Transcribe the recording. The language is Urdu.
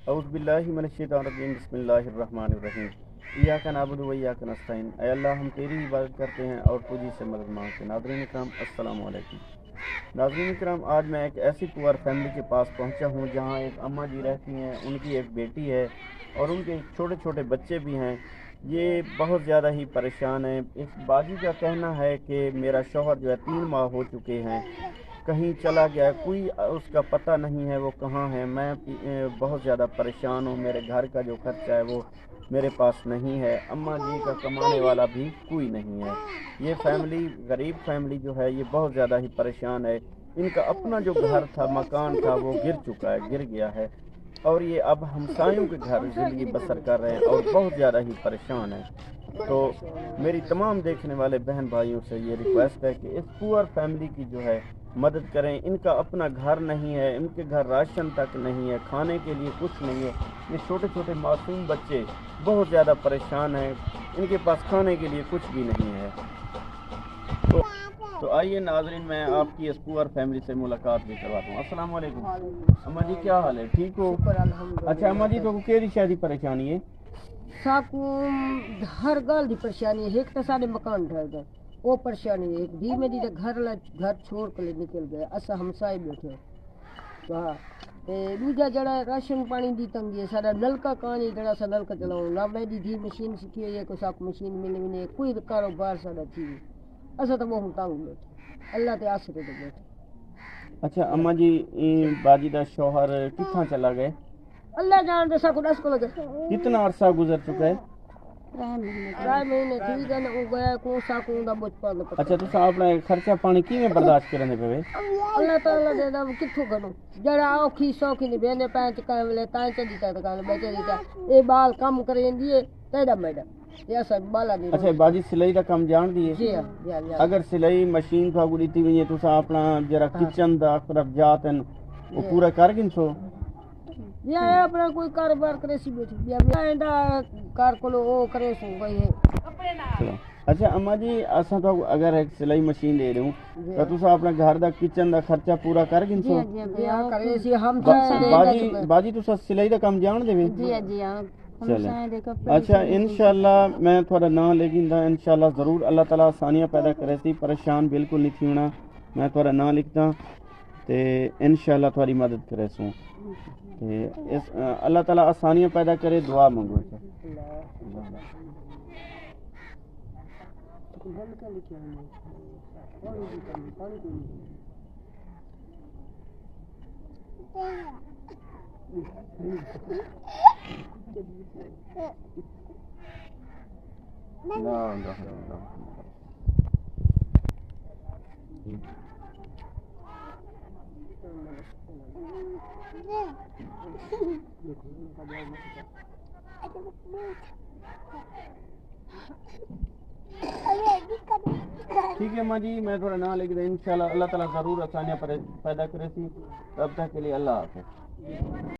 اعوذ باللہ من الشیطان الرجیم بسم اللہ الرحمن الرحیم ایاک نعبد و ایاک نستعین اے اللہ ہم تیری عبادت کرتے ہیں اور تجھی سے مدد مانگتے ہیں۔ ناظرین اکرام السلام علیکم۔ ناظرین اکرام آج میں ایک ایسی پور فیملی کے پاس پہنچا ہوں جہاں ایک اماں جی رہتی ہیں، ان کی ایک بیٹی ہے اور ان کے چھوٹے چھوٹے بچے بھی ہیں۔ یہ بہت زیادہ ہی پریشان ہیں۔ اس باجی کا کہنا ہے کہ میرا شوہر جو ہے 3 ماہ ہو چکے ہیں، کہیں چلا گیا ہے، کوئی اس کا پتہ نہیں ہے وہ کہاں ہے۔ میں بہت زیادہ پریشان ہوں، میرے گھر کا جو خرچہ ہے وہ میرے پاس نہیں ہے، اماں جی کا کمانے والا بھی کوئی نہیں ہے۔ یہ فیملی غریب فیملی جو ہے یہ بہت زیادہ ہی پریشان ہے۔ ان کا اپنا جو گھر تھا، مکان تھا، وہ گر چکا ہے، گر گیا ہے اور یہ اب ہمسایوں کے گھر زندگی بسر کر رہے ہیں اور بہت زیادہ ہی پریشان ہیں۔ تو میری تمام دیکھنے والے بہن بھائیوں سے یہ ریکویسٹ ہے کہ اس پور فیملی کی جو ہے مدد کریں۔ ان کا اپنا گھر نہیں ہے، ان کے گھر راشن تک نہیں ہے، کھانے کے لیے کچھ نہیں ہے۔ یہ چھوٹے چھوٹے معصوم بچے بہت زیادہ پریشان ہیں، ان کے پاس کھانے کے لیے کچھ بھی نہیں ہے۔ تو آئیے ناظرین میں آپ کی اس پور فیملی سے ملاقات بھی کرواتا ہوں۔ السلام علیکم اماں جی، کیا حال ہے؟ ٹھیک ہو؟ اچھا اماں جی، تو کیڑی شادی پریشانی ہے؟ ساکو ہر گل دی پریشانی ہے۔ ایک تو سارے مکان ڈر گئے، وہ پریشانی ہے۔ ایک دی میری گھر چھوڑ کے نکل گئے، اسا ہمسائے بیٹھے۔ ہاں دوجا جڑا راشن پانی دی تنگی ہے، سارا نلکا کانی جڑا سا نلکا چلاؤ نہ میری دی مشین سیکھی ہوئی ہے، کوئی ساکو مشین ملے نہیں، کوئی کاروبار سارا تھی اسا تو بہت تنگ بیٹھے، اللہ تے آسرے دے بیٹھے۔ اچھا اماں جی، باجی دا شوہر کتھاں چلا گئے؟ اللہ جان دے ساکو دس کو لگے۔ کتنا عرصہ گزر چکا ہے؟ 3 مہینے ٹھیک ہے نا، وہ گیا کو ساکو دا بچپن دا۔ اچھا تساں اپنا خرچہ پانی کیویں برداشت کرنے پے؟ اللہ تعالیٰ دے دا کتھوں کروں، جڑا اوکھی سوکھی نہیں بینے پینچ کہے ویلے تائیں چڑی تے کہے بیٹے دی اے بال کم کرین دی تیرا میڈا یہ سب بالا نہیں۔ اچھا باجی سلائی دا کم جان دی ہے؟ جی ہاں۔ اگر سلائی مشین تھا کو دیتی ہوئی ہے تساں اپنا جڑا کچن دا اخراجات ہیں وہ پورا کر گن سو؟ یا اپنا کوئی کاروبار کرے سی بیٹھی یا ایندا کار کولو او کرے سو کوئی ہے۔ اچھا اماں جی، اساں تو اگر ایک سلائی مشین دے رہے ہوں تو تساں اپنا گھر دا کچن دا خرچہ پورا کر گن سو؟ جی ہاں کرے سی ہم باجی تساں سلائی دا کم جان دے؟ جی ہاں۔ چلیں اچھا انشاءاللہ میں تھوڑا نام لے گیندا، انشاءاللہ ضرور اللہ تعالیٰ آسانیاں پیدا کرے سی، پریشان بالکل نہیں تھی ہونا۔ میں تھوڑا نام لکھتا تے انشاءاللہ تھوڑی مدد کرے سوں تے اس اللہ تعالیٰ آسانیاں پیدا کرے، دعا منگو۔ ٹھیک ہے ماں جی، میں تھوڑا نام لکھ دیں، انشاءاللہ اللہ تعالیٰ ضرور آسانیاں پیدا کرے سی۔ تب تک کے لیے اللہ حافظ۔